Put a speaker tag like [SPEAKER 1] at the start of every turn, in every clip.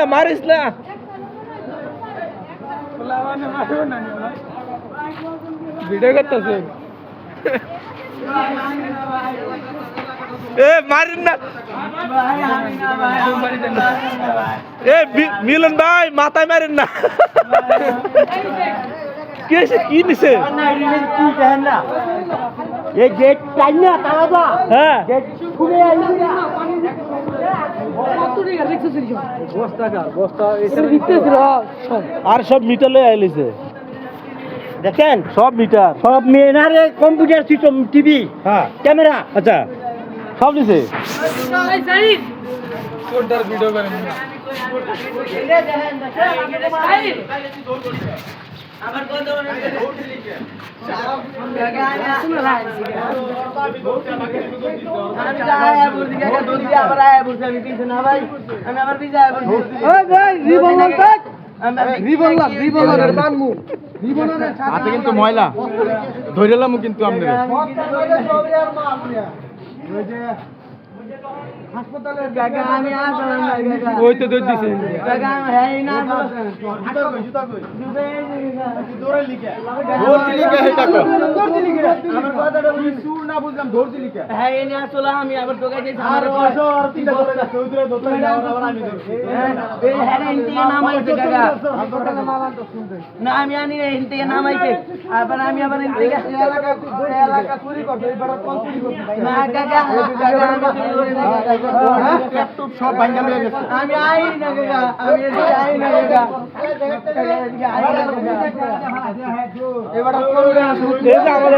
[SPEAKER 1] মারিস না ভিডিও করতেছে এ মারেন না এ মিলন ভাই মাথায় মারেন না কি নিছে
[SPEAKER 2] এই গেট টাইম না তারাবা
[SPEAKER 1] হ্যাঁ
[SPEAKER 2] গেট খুলে আইলি না
[SPEAKER 1] আর সব মিটার লয়ে আইলিছে
[SPEAKER 2] দেখেন
[SPEAKER 1] সব মিটার
[SPEAKER 2] সব মেনারে কম্পিউটার সিস্টেম টিভি
[SPEAKER 1] হ্যাঁ
[SPEAKER 2] ক্যামেরা
[SPEAKER 1] আচ্ছা সব নিছে হাতে কিন্তু ময়লা ধরেলাম কিন্তু আমরা হাসপাতালের জায়গা আমি আসলাম না জায়গা ওই তো দৌড় দিছে জায়গা হ্যাঁ না জুতা কই দৌড়ে লিখে হেটা কো আমার কথাটা সুর না বুঝলাম দৌড় দি লিখে হ্যাঁ এই না চলা আমি আবার তোকে যে আমার বসো আর তিনটা দৌড়ে যাচ্ছে ওই দূরে দৌড়ে যাও আবার আমি এই হ্যাঁ ইন্টিকে নাম আইছে কাকা না আমি আনি না ইন্টিকে নাম আইছে আমি আবার ইন্টিকে এলাকা চুরি করতে এবার কোন চুরি করতে না কাকা ল্যাপটপ সব ভাঙা হয়ে গেছে আমি আই না কাকা আমি আই না কাকা এবার কোন আসো এই যে আমাদের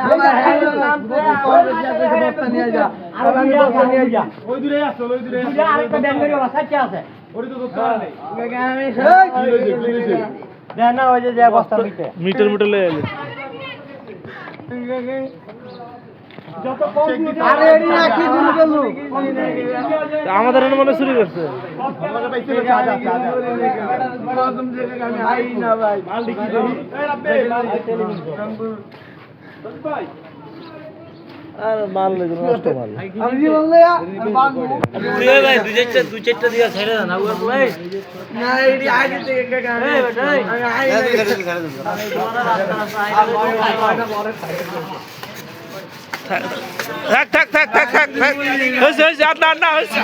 [SPEAKER 1] আমার হ্যালো নাম বস্তা নিয়ে যা আর আমি বস্তা নিয়ে যা ওই দূরে আসো ওই দূরে আরেকটা ড্যাঙ্গারি বাসাচ্ছে আছে ওরে তো দোস্ত নেই কাকা আমি না ওই যে বস্তা মিটার লয়ে আইলে আমাদের মনে চুরি করছে আর মাল নষ্ট মাল দুই চারটা দিয়া ছেড়ে দেন থাক না হয়েছে